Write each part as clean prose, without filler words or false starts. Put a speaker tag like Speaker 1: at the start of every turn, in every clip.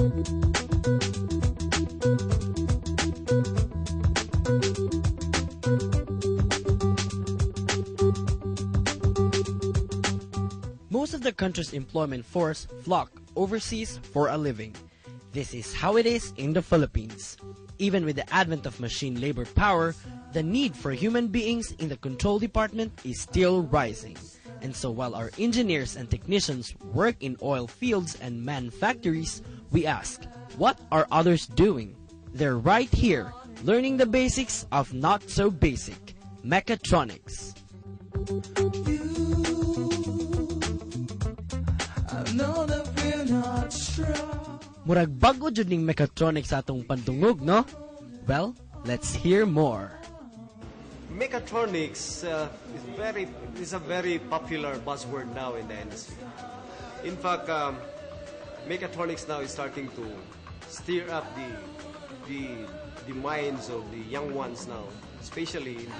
Speaker 1: Most of the country's employment force flock overseas for a living. This is how it is in the Philippines. Even with the advent of machine labor power, the need for human beings in the control department is still rising. And so while our engineers and technicians work in oil fields and man factories, we ask, what are others doing? They're right here, learning the basics of not so basic, mechatronics. Murag bago jud ning mechatronics sa atong pandungog, no? Well, let's hear more.
Speaker 2: Mechatronics is a very popular buzzword now in the industry. In fact, mechatronics now is starting to stir up the minds of the young ones now, especially in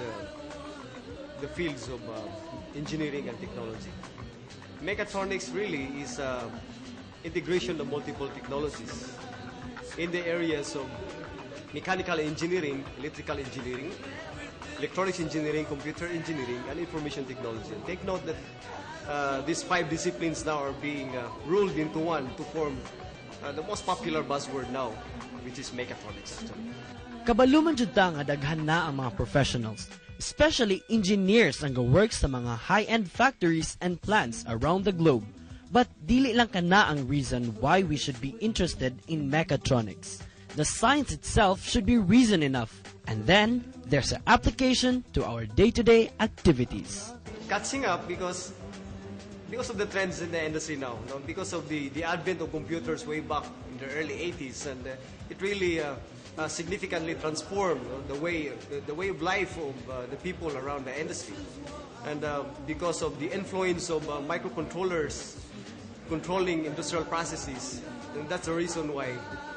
Speaker 2: the fields of engineering and technology. Mechatronics really is integration of multiple technologies in the areas of mechanical engineering, electrical engineering, electronics engineering, computer engineering, and information technology. And take note that these 5 disciplines now are being rolled into one to form the most popular buzzword now, which is mechatronics.
Speaker 1: Kabaluman jud ta nga daghan na ang mga professionals, especially engineers ang go-work sa mga high-end factories and plants around the globe. But dili lang kana ang reason why we should be interested in mechatronics. The science itself should be reason enough. And then, there's an application to our day-to-day activities.
Speaker 2: Catching up because of the trends in the industry now, because of the advent of computers way back in the early 80s, and it really significantly transformed the way of life of the people around the industry. And because of the influence of microcontrollers controlling industrial processes, and that's the reason why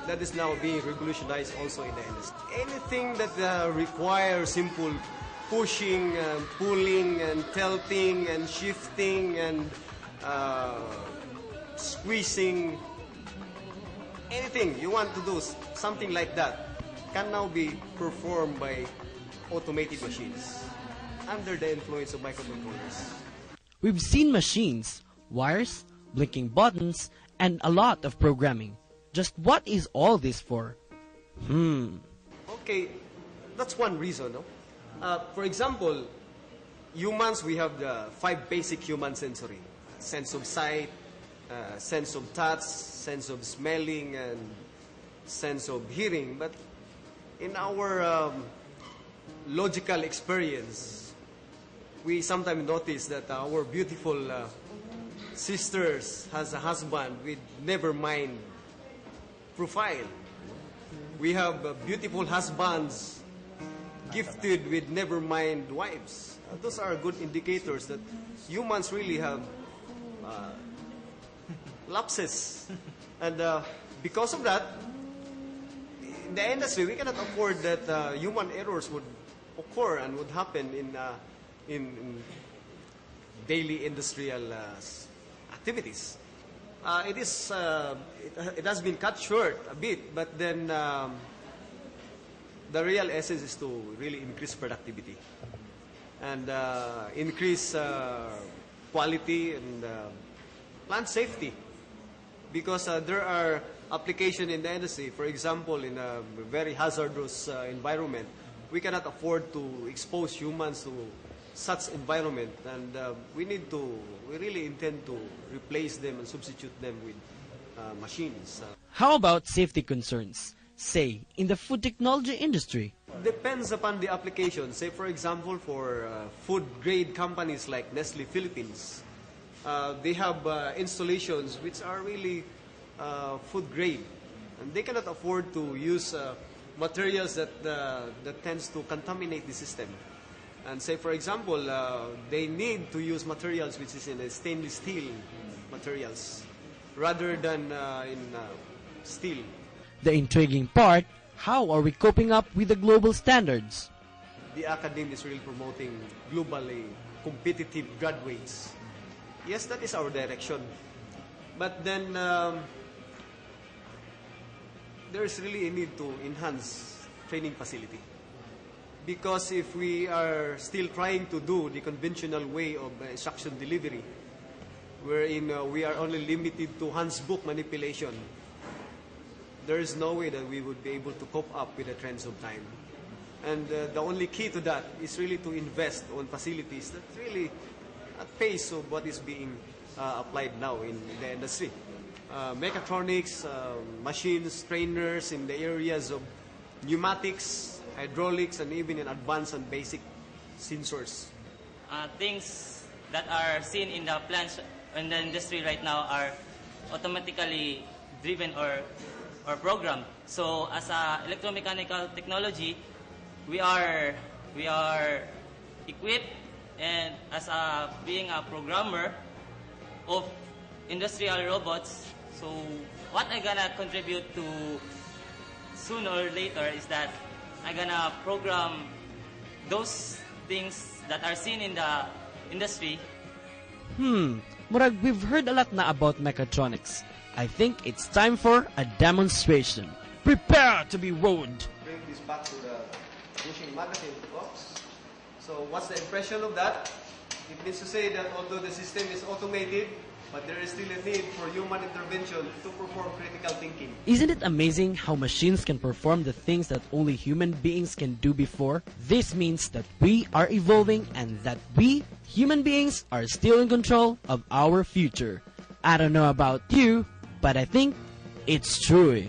Speaker 2: that is now being revolutionized also in the industry. Anything that requires simple pushing, pulling, and tilting, and shifting, and squeezing, anything you want to do, something like that, can now be performed by automated machines under the influence of microcontrollers.
Speaker 1: We've seen machines, wires, blinking buttons, and a lot of programming. Just what is all this for?
Speaker 2: Okay, that's one reason. No? For example, humans, we have the 5 basic human sensory. Sense of sight, sense of touch, sense of smelling, and sense of hearing. But in our logical experience, we sometimes notice that our beautiful sisters has a husband with never mind profile. We have beautiful husbands gifted with never mind wives. Those are good indicators that humans really have lapses. And because of that, in the industry, we cannot afford that human errors would occur and would happen in daily industrial activities. It has been cut short a bit, but then the real essence is to really increase productivity and increase quality and plant safety, because there are applications in the industry. For example, in a very hazardous environment, we cannot afford to expose humans to such environment, and we really intend to replace them and substitute them with machines.
Speaker 1: How about safety concerns, say, in the food technology industry?
Speaker 2: Depends upon the application. Say, for example, for food-grade companies like Nestle Philippines, they have installations which are really food-grade, and they cannot afford to use materials that tends to contaminate the system. And say, for example, they need to use materials which is in a stainless steel materials rather than in steel.
Speaker 1: The intriguing part, how are we coping up with the global standards?
Speaker 2: The academy is really promoting globally competitive graduates. Yes, that is our direction. But then there's really a need to enhance training facility. Because if we are still trying to do the conventional way of instruction delivery, wherein we are only limited to handbook manipulation, there is no way that we would be able to cope up with the trends of time. And the only key to that is really to invest on facilities that really at pace of what is being applied now in the industry. Mechatronics, machines, trainers in the areas of pneumatics, hydraulics, and even in advanced and basic sensors.
Speaker 3: Things that are seen in the plants in the industry right now are automatically driven or programmed. So as a electromechanical technology, we are equipped, and as being a programmer of industrial robots. So what I'm gonna contribute to sooner or later is that I'm gonna program those things that are seen in the industry.
Speaker 1: Murag, we've heard a lot na about mechatronics. I think it's time for a demonstration. Prepare to be rode.
Speaker 2: Bring this back to the bushing magazine box. So what's the impression of that? It means to say that although the system is automated, but there is still a need for human intervention to perform critical thinking.
Speaker 1: Isn't it amazing how machines can perform the things that only human beings can do before? This means that we are evolving and that we, human beings, are still in control of our future. I don't know about you, but I think it's true.